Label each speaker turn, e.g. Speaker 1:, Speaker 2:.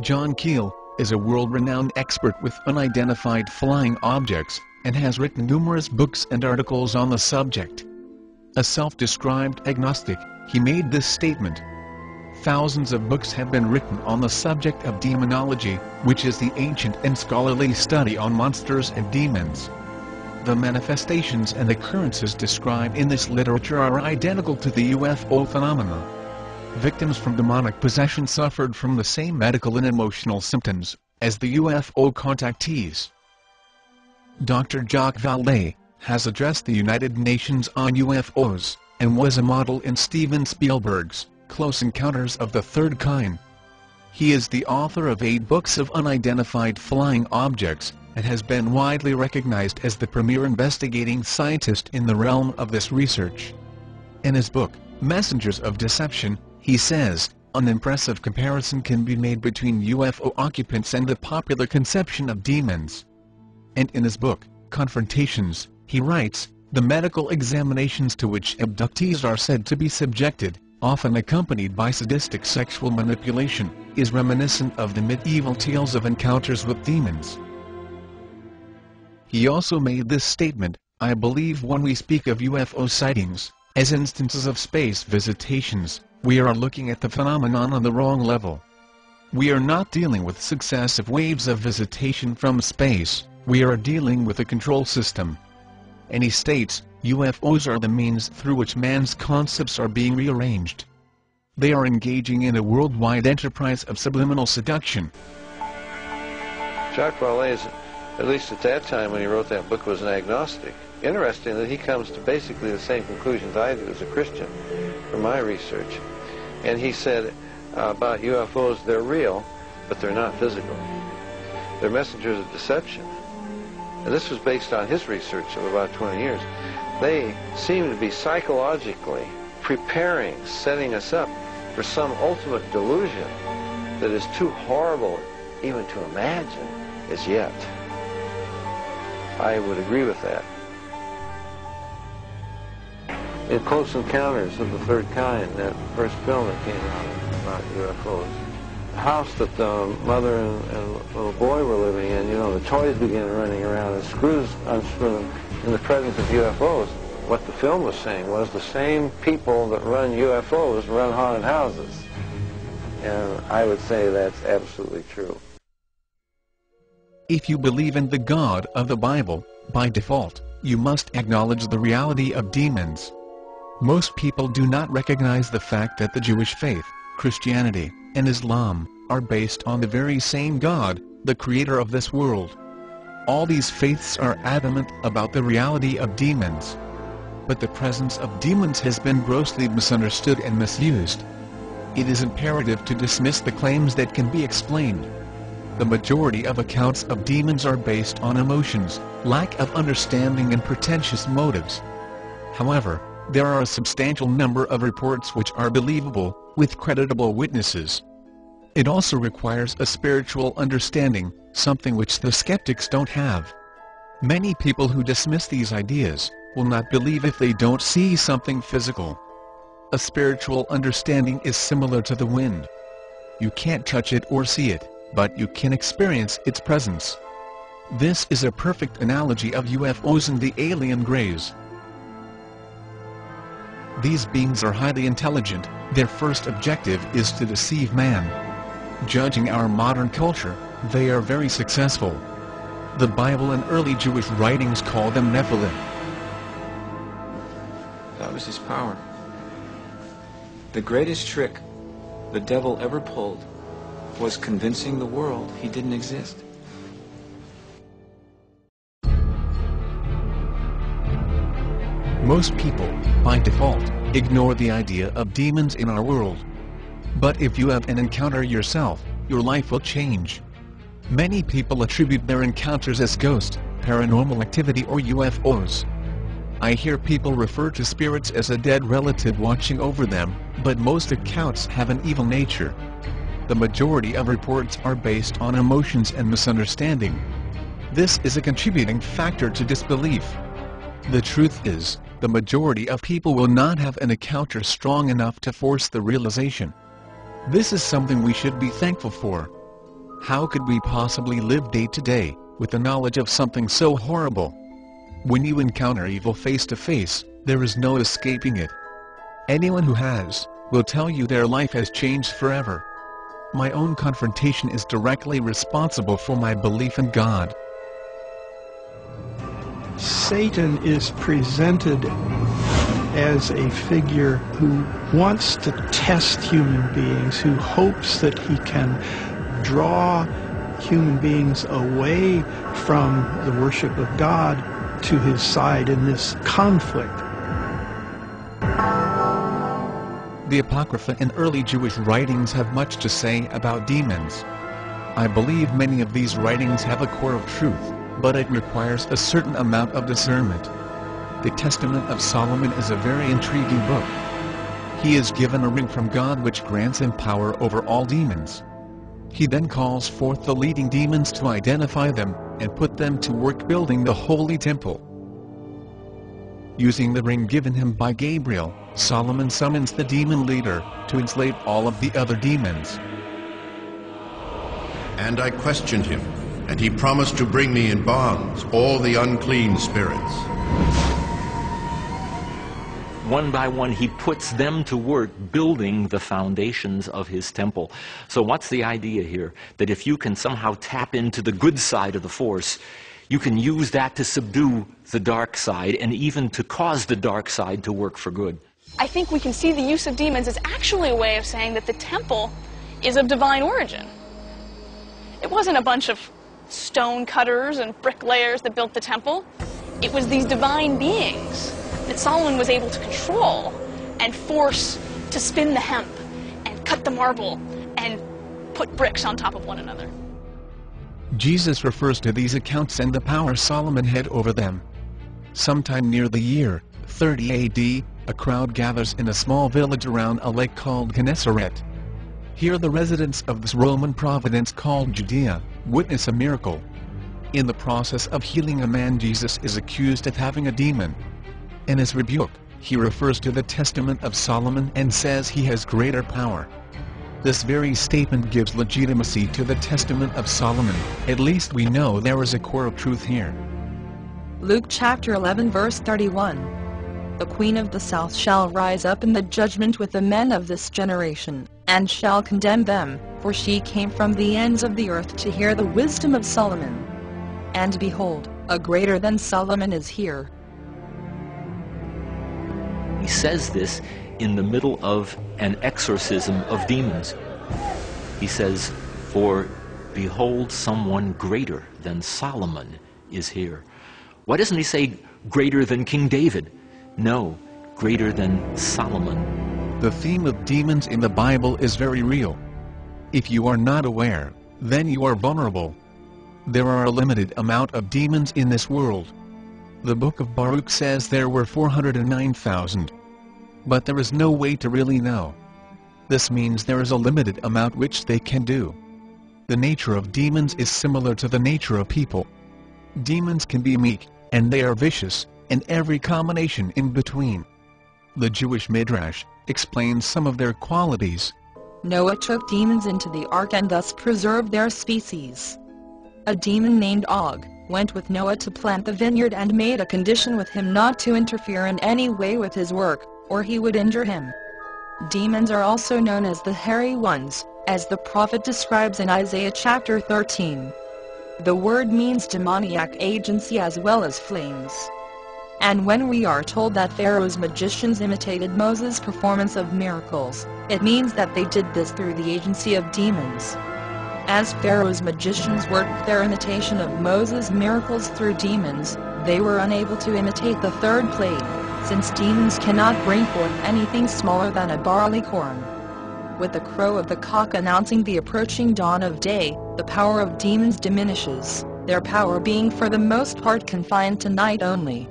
Speaker 1: John Keel is a world-renowned expert with unidentified flying objects, and has written numerous books and articles on the subject. A self-described agnostic, he made this statement: "Thousands of books have been written on the subject of demonology, which is the ancient and scholarly study on monsters and demons. The manifestations and occurrences described in this literature are identical to the UFO phenomena. Victims from demonic possession suffered from the same medical and emotional symptoms as the UFO contactees." Dr. Jacques Vallée has addressed the United Nations on UFOs, and was a model in Steven Spielberg's Close Encounters of the Third Kind. He is the author of 8 books of unidentified flying objects, and has been widely recognized as the premier investigating scientist in the realm of this research. In his book, Messengers of Deception, he says, an impressive comparison can be made between UFO occupants and the popular conception of demons. And in his book, Confrontations, he writes, the medical examinations to which abductees are said to be subjected, often accompanied by sadistic sexual manipulation, is reminiscent of the medieval tales of encounters with demons. He also made this statement: "I believe when we speak of UFO sightings, as instances of space visitations, we are looking at the phenomenon on the wrong level. We are not dealing with successive waves of visitation from space, we are dealing with a control system." And he states, UFOs are the means through which man's concepts are being rearranged. They are engaging in a worldwide enterprise of subliminal seduction.
Speaker 2: Jacques Vallée, at least at that time when he wrote that book, was an agnostic. Interesting that he comes to basically the same conclusions I do as a Christian from my research. And he said about UFOs, they're real, but they're not physical. They're messengers of deception. And this was based on his research of about 20 years. They seem to be psychologically preparing, setting us up for some ultimate delusion that is too horrible even to imagine as yet. I would agree with that. In Close Encounters of the Third Kind, that first film that came out about UFOs, the house that the mother and little boy were living in, the toys began running around and screws unscrewing in the presence of UFOs. What the film was saying was the same people that run UFOs run haunted houses. And I would say that's absolutely true.
Speaker 1: If you believe in the God of the Bible, by default, you must acknowledge the reality of demons. Most people do not recognize the fact that the Jewish faith, Christianity, and Islam are based on the very same God, the creator of this world. All these faiths are adamant about the reality of demons. But the presence of demons has been grossly misunderstood and misused. It is imperative to dismiss the claims that can be explained. The majority of accounts of demons are based on emotions, lack of understanding, and pretentious motives. However, there are a substantial number of reports which are believable, with creditable witnesses. It also requires a spiritual understanding, something which the skeptics don't have. Many people who dismiss these ideas will not believe if they don't see something physical. A spiritual understanding is similar to the wind. You can't touch it or see it, but you can experience its presence. This is a perfect analogy of UFOs and the alien greys. These beings are highly intelligent. Their first objective is to deceive man. Judging our modern culture, they are very successful. The Bible and early Jewish writings call them Nephilim.
Speaker 3: That was his power. The greatest trick the devil ever pulled was convincing the world he didn't exist.
Speaker 1: Most people, by default, ignore the idea of demons in our world. But if you have an encounter yourself, your life will change. Many people attribute their encounters as ghosts, paranormal activity, or UFOs. I hear people refer to spirits as a dead relative watching over them, but most accounts have an evil nature. The majority of reports are based on emotions and misunderstanding. This is a contributing factor to disbelief. The truth is, the majority of people will not have an encounter strong enough to force the realization. This is something we should be thankful for. How could we possibly live day to day with the knowledge of something so horrible? When you encounter evil face to face, there is no escaping it. Anyone who has will tell you their life has changed forever. My own confrontation is directly responsible for my belief in God.
Speaker 4: Satan is presented as a figure who wants to test human beings, who hopes that he can draw human beings away from the worship of God to his side in this conflict.
Speaker 1: The Apocrypha and early Jewish writings have much to say about demons. I believe many of these writings have a core of truth, but it requires a certain amount of discernment. The Testament of Solomon is a very intriguing book. He is given a ring from God which grants him power over all demons. He then calls forth the leading demons to identify them and put them to work building the holy temple. Using the ring given him by Gabriel, Solomon summons the demon leader to enslave all of the other demons.
Speaker 5: And I questioned him, and he promised to bring me in bonds all the unclean spirits.
Speaker 6: One by one, he puts them to work building the foundations of his temple. So what's the idea here? That if you can somehow tap into the good side of the force, you can use that to subdue the dark side and even to cause the dark side to work for good.
Speaker 7: I think we can see the use of demons as actually a way of saying that the temple is of divine origin. It wasn't a bunch of stone cutters and bricklayers that built the temple. It was these divine beings that Solomon was able to control and force to spin the hemp and cut the marble and put bricks on top of one another.
Speaker 1: Jesus refers to these accounts and the power Solomon had over them. Sometime near the year 30 AD, a crowd gathers in a small village around a lake called Gennesaret. Here the residents of this Roman province called Judea witness a miracle. In the process of healing a man, Jesus is accused of having a demon. In his rebuke, he refers to the Testament of Solomon and says he has greater power. This very statement gives legitimacy to the Testament of Solomon. At least we know there is a core of truth here.
Speaker 8: Luke chapter 11 verse 31. The queen of the south shall rise up in the judgment with the men of this generation, and shall condemn them, for she came from the ends of the earth to hear the wisdom of Solomon. And behold, a greater than Solomon is here.
Speaker 6: He says this in the middle of an exorcism of demons. He says, for behold, someone greater than Solomon is here. Why doesn't he say greater than King David? No, greater than Solomon.
Speaker 1: The theme of demons in the Bible is very real. If you are not aware, then you are vulnerable. There are a limited amount of demons in this world. The book of Baruch says there were 409,000. But there is no way to really know. This means there is a limited amount which they can do. The nature of demons is similar to the nature of people. Demons can be meek, and they are vicious, and every combination in between. The Jewish Midrash explains some of their qualities.
Speaker 8: Noah took demons into the ark and thus preserved their species. A demon named Og went with Noah to plant the vineyard and made a condition with him not to interfere in any way with his work, or he would injure him. Demons are also known as the hairy ones, as the prophet describes in Isaiah chapter 13. The word means demoniac agency as well as flames. And when we are told that Pharaoh's magicians imitated Moses' performance of miracles, it means that they did this through the agency of demons. As Pharaoh's magicians worked their imitation of Moses' miracles through demons, they were unable to imitate the third plague, since demons cannot bring forth anything smaller than a barley corn. With the crow of the cock announcing the approaching dawn of day, the power of demons diminishes, their power being for the most part confined to night only.